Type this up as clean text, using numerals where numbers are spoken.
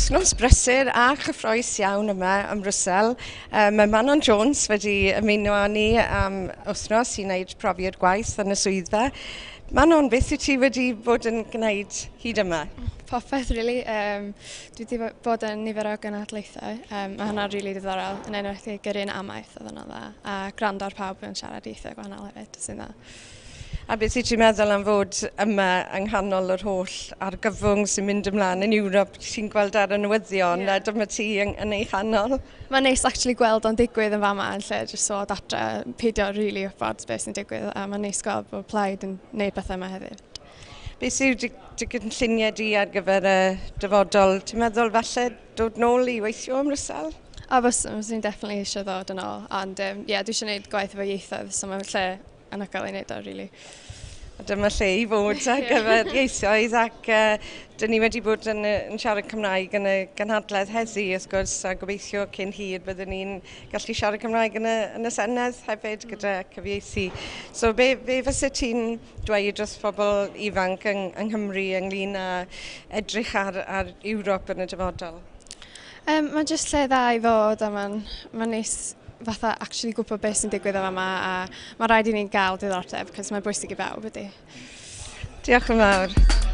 wythnos brysur a chyffroes iawn yma ym Mrwsel. Mae Manon Jones wedi ymuno â ni am wythnos i wneud profiad gwaith yn y swyddfa. Manon, beth wyt ti wedi bod yn gwneud hyd yma? Popeth, really. Dwi wedi bod yn nifer o gynadlaethau. Mae hwnna'n rili diddorol, yn enwedig gyrru'n amaeth oedd yna dda, a gwrando ar pawb yn siarad eithaf gwahanol hefyd, sy'n dda. A beth wyt ti'n meddwl am fod yma yng nghanol yr holl argyfwng sy'n mynd ymlaen yn Ewrop? Ti'n gweld ar y newyddion a dyma ti yn ei chanol? Mae'n neis actually gweld o'n digwydd yn fama yn lle jyst so adre, peidio rili wybod beth sy'n digwydd, a mae'n neis gweld bod plaid yn gwneud pethau yma hefyd. Beth yw dy gynlluniau di ar gyfer y dyfodol? Ti'n meddwl falle dod nôl i weithio ym Mrwsel? A fyswn definitely eisiau ddod yn ôl, ond dwi eisiau gwneud gwaith efo ieithoedd, so mae'n lle anhygoel i wneud o, rili. A dyma lle i fod ar gyfer ieithoedd ac dyn ni wedi bod yn siarad Cymraeg yn y gynhadledd heddi wrth gwrs a gobeithio cyn hir byddwn ni'n gallu siarad Cymraeg yn y Senedd hefyd gyda cyfieithu. So be fysa ti'n dweud wrth phobl ifanc yng Nghymru ynglyn â edrych ar Ewrop yn y dyfodol? Mae'n jyst lle dda i ddod a mae'n neis fatha actually gwybod beth sy'n digwydd yma a mae rhaid i ni'n gael diddordeb, cos mae'n bwysig i bawb ydy. Diolch yn fawr.